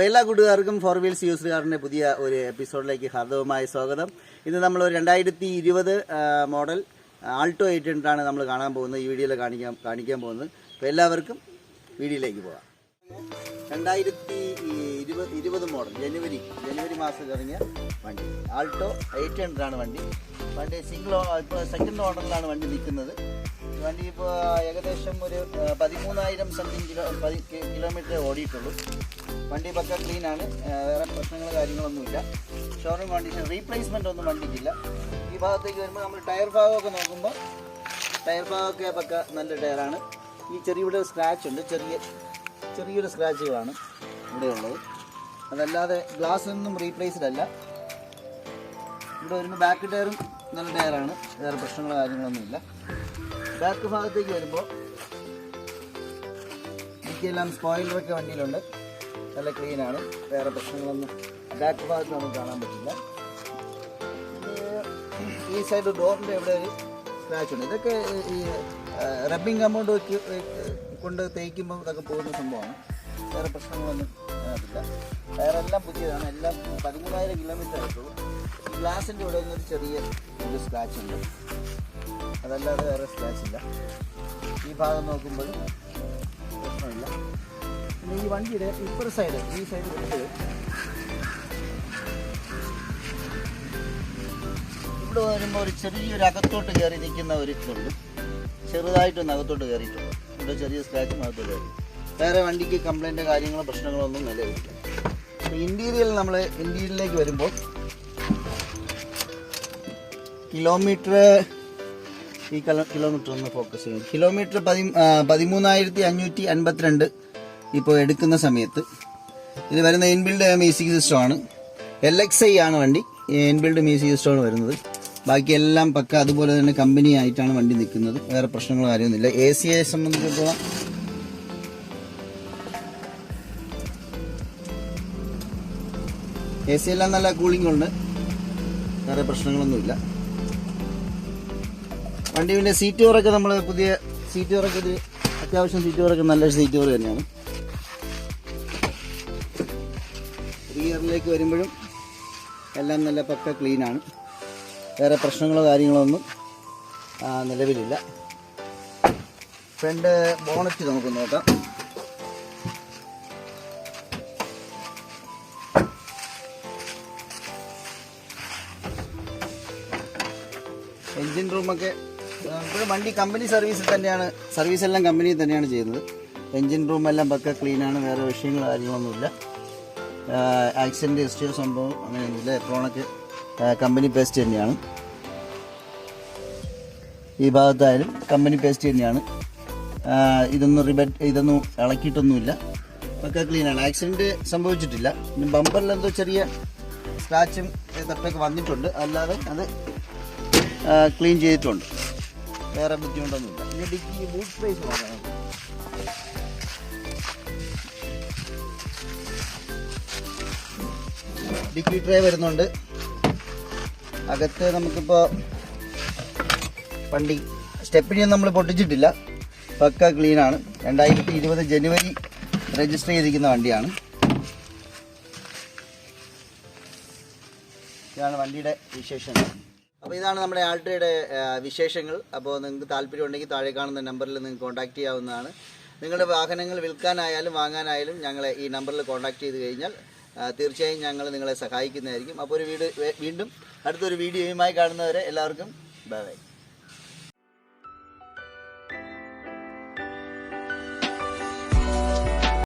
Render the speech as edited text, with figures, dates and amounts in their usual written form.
എല്ലാ കൂട്ടുകാർക്കും four wheels യൂസറുകാരൻ്റെ പുതിയ ഒരു എപ്പിസോഡിലേക്ക് ഹാർദവമായ സ്വാഗതം. ഇന്ന് നമ്മൾ 2020 മോഡൽ ആൾട്ടോ 800 നമ്മൾ കാണാൻ പോകുന്നത്, ഈ വീഡിയോയിൽ കാണിക്കാൻ പോകുന്നത്. അപ്പോൾ എല്ലാവർക്കും വീഡിയോയിലേക്ക് പോകാം. 2020 മോഡൽ ജനുവരി മാസത്തിൽ ഇറങ്ങിയ വണ്ടി ആൾട്ടോ 800 വണ്ടി. ഇപ്പോൾ സെക്കൻഡ് ഓർഡറിലാണ് വണ്ടി നിൽക്കുന്നത്. വണ്ടി ഇപ്പോൾ ഏകദേശം ഒരു 13,000 സംതിങ് കിലോമീറ്റർ ഓടിയിട്ടുള്ളൂ. വണ്ടി പക്ക ക്ലീനാണ്, വേറെ പ്രശ്നങ്ങൾ കാര്യങ്ങളൊന്നുമില്ല. ഷോറൂം കണ്ടീഷൻ, റീപ്ലേസ്മെൻ്റ് ഒന്നും വണ്ടിക്കില്ല. ഈ ഭാഗത്തേക്ക് വരുമ്പോൾ നമ്മൾ ടയർ ഭാഗമൊക്കെ നോക്കുമ്പോൾ ടയർ ഭാഗമൊക്കെ പക്ക നല്ല ടയറാണ്. ഈ ചെറിയ സ്ക്രാച്ച് ഉണ്ട്, ചെറിയൊരു സ്ക്രാച്ചുകളാണ് ഇവിടെ ഉള്ളത്. അതല്ലാതെ ഗ്ലാസ് ഒന്നും റീപ്ലേസ്ഡ് അല്ല. ഇവിടെ വരുമ്പോൾ ബാക്ക് ടയറും നല്ല ടയറാണ്, വേറെ പ്രശ്നങ്ങളോ കാര്യങ്ങളൊന്നുമില്ല. ബാക്ക് ഭാഗത്തേക്ക് വരുമ്പോൾ എനിക്കെല്ലാം സ്പോയിലറൊക്കെ വണ്ടിയിലുണ്ട്, നല്ല ക്ലീനാണ്, വേറെ പ്രശ്നങ്ങളൊന്നും ബാക്ക് ഭാഗത്ത് നമുക്ക് കാണാൻ പറ്റില്ല. ഈ സൈഡ് ഡോറിൻ്റെ ഇവിടെ ഒരു സ്ക്രാച്ച് ഉണ്ട്. ഇതൊക്കെ ഈ റബ്ബിങ് കമ്പൗണ്ട് കൊണ്ട് തേക്കുമ്പോൾ ഇതൊക്കെ പോകുന്ന സംഭവമാണ്, വേറെ പ്രശ്നങ്ങളൊന്നും അതില്ല. ടയറെല്ലാം പുതിയതാണ്, എല്ലാം 13,000 കിലോമീറ്റർ ആയിട്ടുള്ളൂ. ഈ ഗ്ലാസിൻ്റെ ഇവിടെ നിന്നൊരു ചെറിയ ഒരു സ്ക്രാച്ച് ഉണ്ട്, അതല്ലാതെ വേറെ സ്ക്രാച്ച് ഇല്ല. ഈ ഭാഗം നോക്കുമ്പോഴും പ്രശ്നമില്ല. പിന്നെ ഈ വണ്ടിയുടെ ഇപ്പുറ സൈഡ്, ഈ സൈഡ് വരുമ്പോൾ ഇവിടെ വരുമ്പോൾ ഒരു ചെറിയൊരു അകത്തോട്ട് കയറി നിൽക്കുന്ന ഒരു ഇതുണ്ട്, ചെറുതായിട്ടൊന്ന് അകത്തോട്ട് കയറിയിട്ടുണ്ട്. ഇവിടെ ചെറിയ സ്ക്രാച്ചും അകത്തോട്ട് കയറി. വേറെ വണ്ടിക്ക് കംപ്ലൈൻറ്റ് കാര്യങ്ങളോ പ്രശ്നങ്ങളൊന്നും നിലവിലില്ല. ഇന്റീരിയലിലേക്ക് വരുമ്പോൾ കിലോമീറ്റർ ഒന്ന് ഫോക്കസ് ചെയ്യും. കിലോമീറ്റർ 13,552 ഇപ്പോൾ എടുക്കുന്ന സമയത്ത്. ഇത് വരുന്ന ഇൻബിൽഡ് മ്യൂസിക് സിസ്റ്റമാണ്. LXI ആണ് വണ്ടി, ഇൻബിൽഡ് മ്യൂസിക് സിസ്റ്റമാണ് വരുന്നത്. ബാക്കിയെല്ലാം പക്ക അതുപോലെ തന്നെ കമ്പനി ആയിട്ടാണ് വണ്ടി നിൽക്കുന്നത്, വേറെ പ്രശ്നങ്ങളോ കാര്യമൊന്നുമില്ല. AC-യെ സംബന്ധിച്ചിടത്തോളം AC എല്ലാം നല്ല കൂളിംഗ് ഉണ്ട്, വേറെ പ്രശ്നങ്ങളൊന്നുമില്ല. വണ്ടിയുടെ സീറ്റ് കവറൊക്കെ നമ്മൾ പുതിയ സീറ്റ് കവറൊക്കെ, ഇത് അത്യാവശ്യം സീറ്റ് കവറൊക്കെ നല്ല സീറ്റ് കവർ തന്നെയാണ്. റിയറിലേക്ക് വരുമ്പോഴും എല്ലാം നല്ല പക്ക ക്ലീനാണ്, വേറെ പ്രശ്നങ്ങളോ കാര്യങ്ങളോ ഒന്നും നിലവിലില്ല. ഫ്രണ്ട് ബോണറ്റ് നമുക്ക് നോക്കാം. എൻജിൻ റൂമൊക്കെ ഇപ്പോഴും വണ്ടി കമ്പനി സർവീസിൽ തന്നെയാണ്, സർവീസെല്ലാം കമ്പനിയിൽ തന്നെയാണ് ചെയ്യുന്നത്. എൻജിൻ റൂമെല്ലാം പക്ക ക്ലീനാണ്, വേറെ വിഷയങ്ങൾ കാര്യങ്ങളൊന്നുമില്ല. ആക്സിഡൻറ്റ് ഹിസ്റ്ററിയോ സംഭവം അങ്ങനെയൊന്നുമില്ല. എപ്രോണൊക്കെ കമ്പനി പേസ്റ്റ് തന്നെയാണ്. ഈ ഭാഗത്തായാലും കമ്പനി പേസ്റ്റ് തന്നെയാണ്. ഇതൊന്നും ഇളക്കിയിട്ടൊന്നുമില്ല, പക്ക ക്ലീനാണ്. ആക്സിഡൻറ്റ് സംഭവിച്ചിട്ടില്ല. പിന്നെ ബമ്പറിലെന്തോ ചെറിയ സ്ക്രാച്ചും തട്ടൊക്കെ വന്നിട്ടുണ്ട്, അല്ലാതെ അത് ക്ലീൻ ചെയ്തിട്ടുണ്ട്, വേറെ ബുദ്ധിമുട്ടൊന്നുമില്ല. ഇനി ഡിക്കി ബൂട്ട് സ്പേസ് നോക്കാം. ഡിക്കി ട്രേ വരുന്നുണ്ട്. അകത്ത് നമുക്കിപ്പോൾ വണ്ടി സ്റ്റെപ്പിനിയൊന്നും നമ്മൾ പൊട്ടിച്ചിട്ടില്ല, പക്ക ക്ലീനാണ്. 2020 ജനുവരി രജിസ്റ്റർ ചെയ്തിരിക്കുന്ന വണ്ടിയാണ്. ഇതാണ് വണ്ടിയുടെ വിശേഷങ്ങൾ. അപ്പോൾ ഇതാണ് നമ്മുടെ ആൾട്ടോയുടെ വിശേഷങ്ങൾ. അപ്പോൾ നിങ്ങൾക്ക് താല്പര്യമുണ്ടെങ്കിൽ താഴെ കാണുന്ന നമ്പറിൽ നിങ്ങൾക്ക് കോൺടാക്റ്റ് ചെയ്യാവുന്നതാണ്. നിങ്ങളുടെ വാഹനങ്ങൾ വിൽക്കാനായാലും വാങ്ങാനായാലും ഞങ്ങളെ ഈ നമ്പറിൽ കോൺടാക്റ്റ് ചെയ്ത് കഴിഞ്ഞാൽ തീർച്ചയായും ഞങ്ങൾ നിങ്ങളെ സഹായിക്കുന്നതായിരിക്കും. അപ്പോൾ വീണ്ടും അടുത്തൊരു വീഡിയോയുമായി കാണുന്നവരെ എല്ലാവർക്കും ബൈ ബൈ.